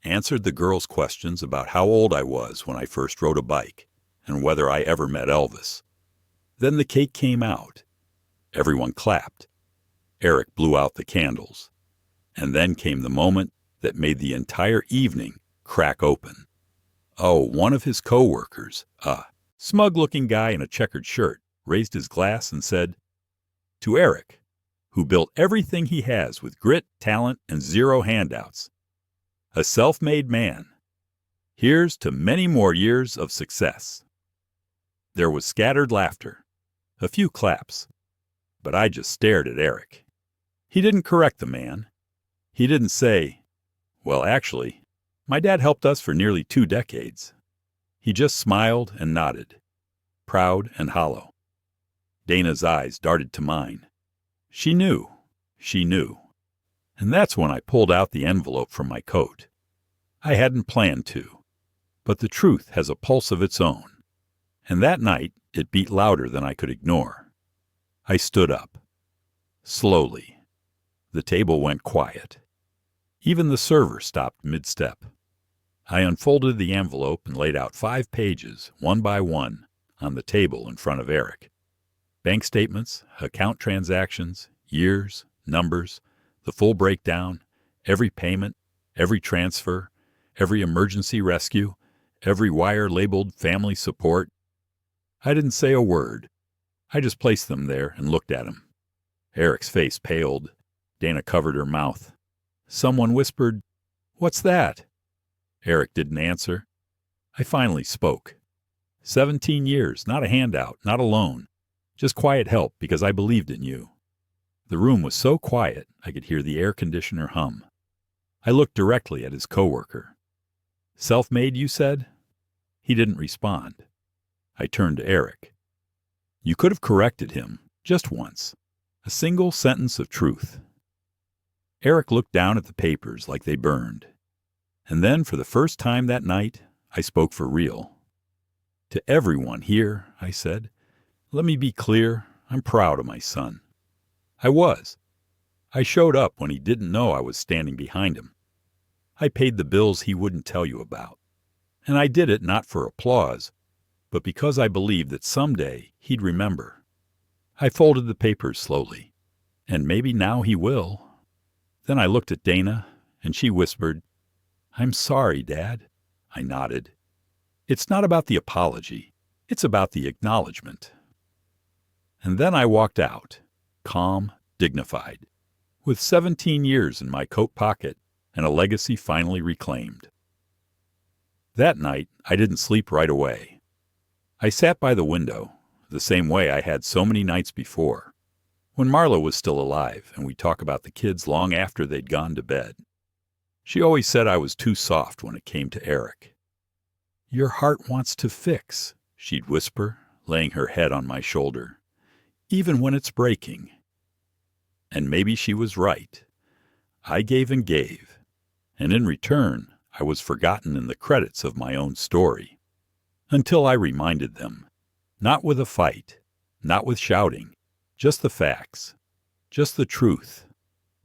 answered the girls' questions about how old I was when I first rode a bike, and whether I ever met Elvis. Then the cake came out. Everyone clapped. Eric blew out the candles. And then came the moment that made the entire evening crack open. Oh, one of his co-workers, a smug-looking guy in a checkered shirt, raised his glass and said, "To Eric, who built everything he has with grit, talent, and zero handouts. A self-made man. Here's to many more years of success." There was scattered laughter, a few claps, but I just stared at Eric. He didn't correct the man. He didn't say, "Well, actually, my dad helped us for nearly 2 decades. He just smiled and nodded, proud and hollow. Dana's eyes darted to mine. She knew. She knew. And that's when I pulled out the envelope from my coat. I hadn't planned to, but the truth has a pulse of its own. And that night, it beat louder than I could ignore. I stood up. Slowly. The table went quiet. Even the server stopped mid-step. I unfolded the envelope and laid out 5 pages, one by one, on the table in front of Eric. Bank statements, account transactions, years, numbers, the full breakdown, every payment, every transfer, every emergency rescue, every wire labeled family support. I didn't say a word. I just placed them there and looked at him. Eric's face paled. Dana covered her mouth. Someone whispered, "What's that?" Eric didn't answer. I finally spoke. 17 years, not a handout, not a loan. Just quiet help because I believed in you. The room was so quiet I could hear the air conditioner hum. I looked directly at his coworker. "Self-made, you said?" He didn't respond. I turned to Eric. You could have corrected him, just once. A single sentence of truth. Eric looked down at the papers like they burned. And then, for the first time that night, I spoke for real. "To everyone here," I said, "let me be clear, I'm proud of my son." I was. I showed up when he didn't know I was standing behind him. I paid the bills he wouldn't tell you about. And I did it not for applause, but because I believed that someday he'd remember. I folded the papers slowly. And maybe now he will. Then I looked at Dana, and she whispered, "I'm sorry, Dad." I nodded. It's not about the apology. It's about the acknowledgement. And then I walked out, calm, dignified, with 17 years in my coat pocket and a legacy finally reclaimed. That night, I didn't sleep right away. I sat by the window, the same way I had so many nights before, when Marla was still alive and we'd talk about the kids long after they'd gone to bed. She always said I was too soft when it came to Eric. "Your heart wants to fix," she'd whisper, laying her head on my shoulder, "even when it's breaking." And maybe she was right. I gave and gave, and in return, I was forgotten in the credits of my own story. Until I reminded them, not with a fight, not with shouting, just the facts, just the truth,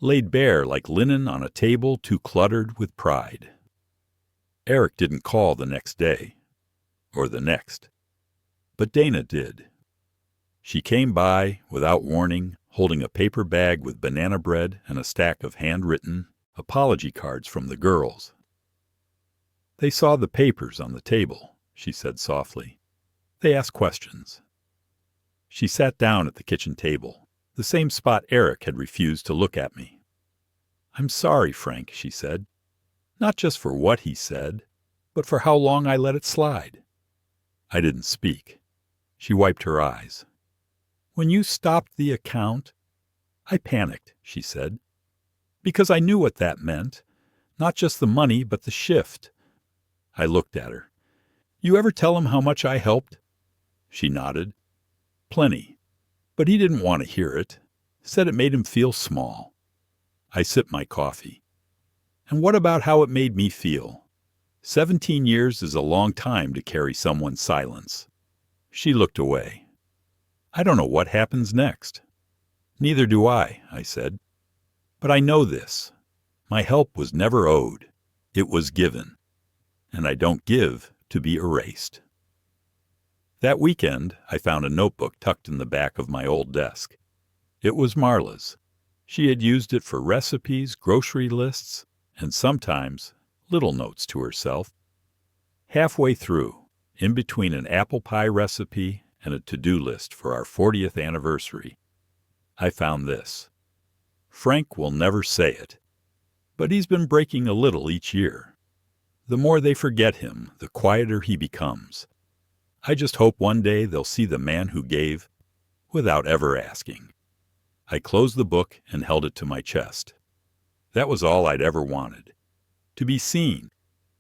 laid bare like linen on a table too cluttered with pride. Eric didn't call the next day, or the next, but Dana did. She came by, without warning, holding a paper bag with banana bread and a stack of handwritten apology cards from the girls. "They saw the papers on the table," she said softly. "They asked questions." She sat down at the kitchen table, the same spot Eric had refused to look at me. "I'm sorry, Frank," she said. "Not just for what he said, but for how long I let it slide." I didn't speak. She wiped her eyes. "When you stopped the account, I panicked," she said, "because I knew what that meant. Not just the money, but the shift. I looked at her. You ever tell him how much I helped? She nodded. Plenty. But he didn't want to hear it. Said it made him feel small. I sipped my coffee. And what about how it made me feel? 17 years is a long time to carry someone's silence. She looked away. I don't know what happens next. Neither do I said. But I know this. My help was never owed. It was given. And I don't give to be erased. That weekend, I found a notebook tucked in the back of my old desk. It was Marla's. She had used it for recipes, grocery lists, and sometimes little notes to herself. Halfway through, in between an apple pie recipe and a to-do list for our 40th anniversary, I found this. Frank will never say it, but he's been breaking a little each year. The more they forget him, the quieter he becomes. I just hope one day they'll see the man who gave without ever asking. I closed the book and held it to my chest. That was all I'd ever wanted. To be seen,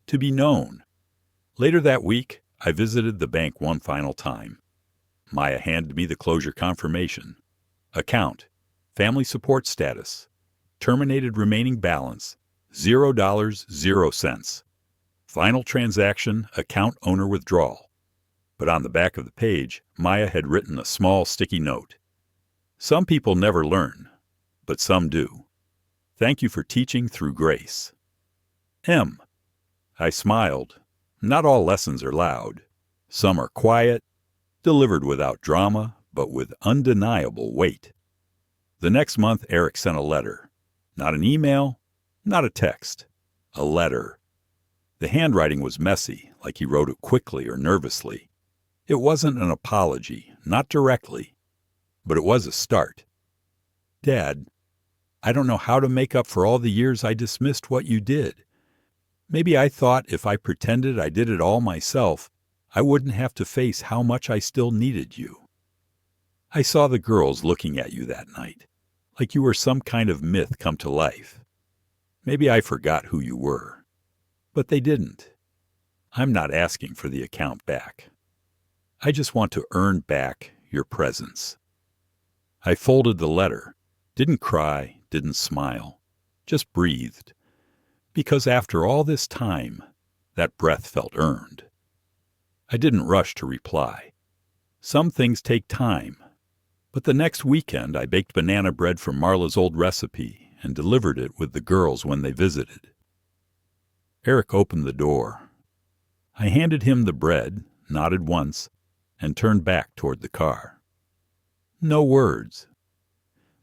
to be known. Later that week, I visited the bank one final time. Maya handed me the closure confirmation. Account, family support status, terminated remaining balance, $0, 0 cents. Final transaction, account owner withdrawal. But on the back of the page, Maya had written a small sticky note. Some people never learn, but some do. Thank you for teaching through grace. M. I smiled. Not all lessons are loud. Some are quiet, delivered without drama, but with undeniable weight. The next month, Eric sent a letter. Not an email, not a text. A letter. The handwriting was messy, like he wrote it quickly or nervously. It wasn't an apology, not directly, but it was a start. Dad, I don't know how to make up for all the years I dismissed what you did. Maybe I thought if I pretended I did it all myself, I wouldn't have to face how much I still needed you. I saw the girls looking at you that night, like you were some kind of myth come to life. Maybe I forgot who you were, but they didn't. I'm not asking for the account back. I just want to earn back your presence. I folded the letter, didn't cry, didn't smile, just breathed. Because after all this time, that breath felt earned. I didn't rush to reply. Some things take time. But the next weekend, I baked banana bread from Marla's old recipe and delivered it with the girls when they visited. Eric opened the door. I handed him the bread, nodded once, and turned back toward the car. No words.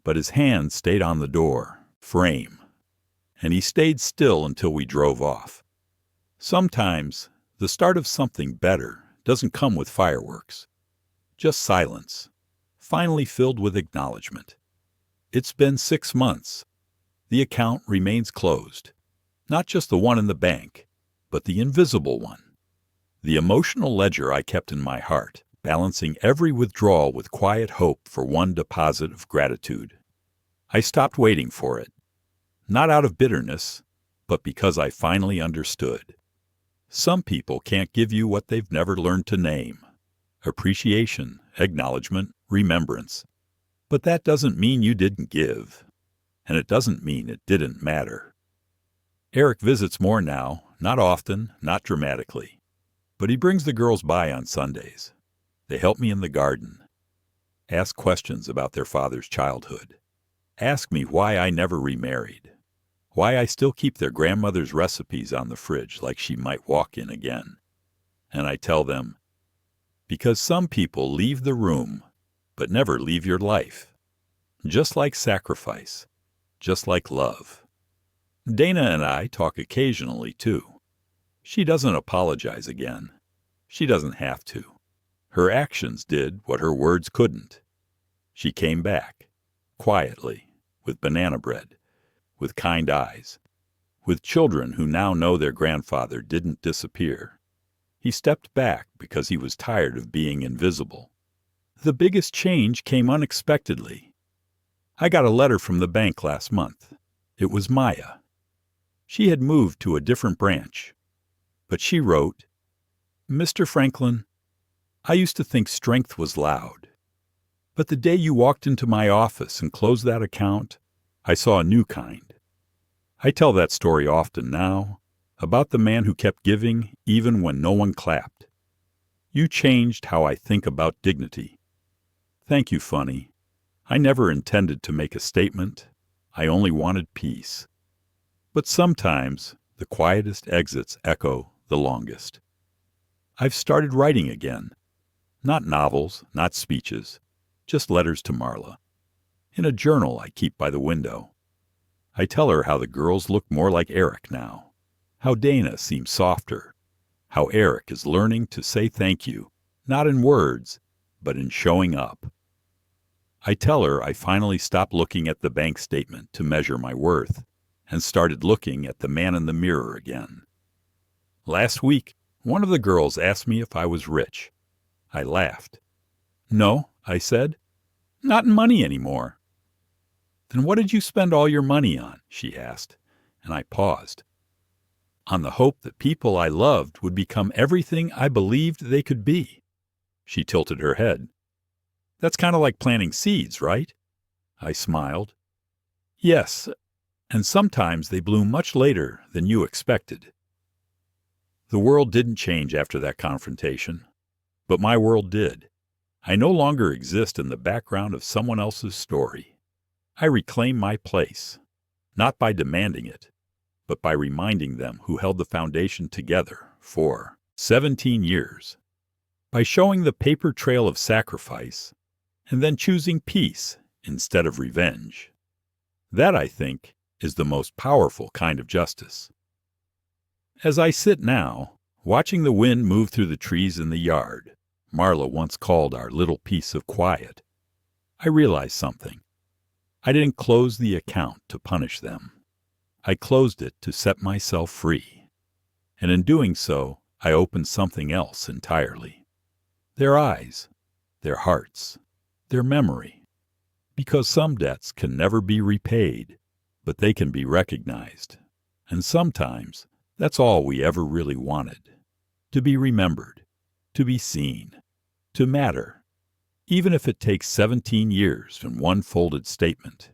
But his hand stayed on the door, frame. And he stayed still until we drove off. Sometimes, the start of something better doesn't come with fireworks. Just silence, finally filled with acknowledgement. It's been 6 months. The account remains closed. Not just the one in the bank, but the invisible one. The emotional ledger I kept in my heart, balancing every withdrawal with quiet hope for one deposit of gratitude. I stopped waiting for it. Not out of bitterness, but because I finally understood. Some people can't give you what they've never learned to name. Appreciation, acknowledgement, remembrance. But that doesn't mean you didn't give. And it doesn't mean it didn't matter. Eric visits more now, not often, not dramatically. But he brings the girls by on Sundays. They help me in the garden. Ask questions about their father's childhood. Ask me why I never remarried. Why I still keep their grandmother's recipes on the fridge like she might walk in again. And I tell them, because some people leave the room, but never leave your life. Just like sacrifice. Just like love. Dana and I talk occasionally, too. She doesn't apologize again. She doesn't have to. Her actions did what her words couldn't. She came back, quietly, with banana bread, with kind eyes, with children who now know their grandfather didn't disappear. He stepped back because he was tired of being invisible. The biggest change came unexpectedly. I got a letter from the bank last month. It was Maya. She had moved to a different branch, but she wrote, "Mr. Franklin, I used to think strength was loud. But the day you walked into my office and closed that account, I saw a new kind. I tell that story often now, about the man who kept giving even when no one clapped. You changed how I think about dignity. Thank you, Funny. I never intended to make a statement. I only wanted peace. But sometimes the quietest exits echo the longest. I've started writing again. Not novels, not speeches, just letters to Marla. In a journal I keep by the window. I tell her how the girls look more like Eric now, how Dana seems softer, how Eric is learning to say thank you, not in words, but in showing up. I tell her I finally stopped looking at the bank statement to measure my worth and started looking at the man in the mirror again. Last week, one of the girls asked me if I was rich. I laughed. "No," I said, "not in money anymore." "Then what did you spend all your money on?" she asked, and I paused. "On the hope that people I loved would become everything I believed they could be." She tilted her head. "That's kind of like planting seeds, right?" I smiled. "Yes, and sometimes they bloom much later than you expected." The world didn't change after that confrontation, but my world did. I no longer exist in the background of someone else's story. I reclaim my place, not by demanding it, but by reminding them who held the foundation together for 17 years. By showing the paper trail of sacrifice, and then choosing peace instead of revenge. That, I think, is the most powerful kind of justice. As I sit now, watching the wind move through the trees in the yard Marla once called our little piece of quiet, I realize something. I didn't close the account to punish them. I closed it to set myself free. And in doing so, I opened something else entirely. Their eyes, their hearts, their memory. Because some debts can never be repaid, but they can be recognized. And sometimes that's all we ever really wanted. To be remembered, to be seen, to matter, even if it takes 17 years and one folded statement.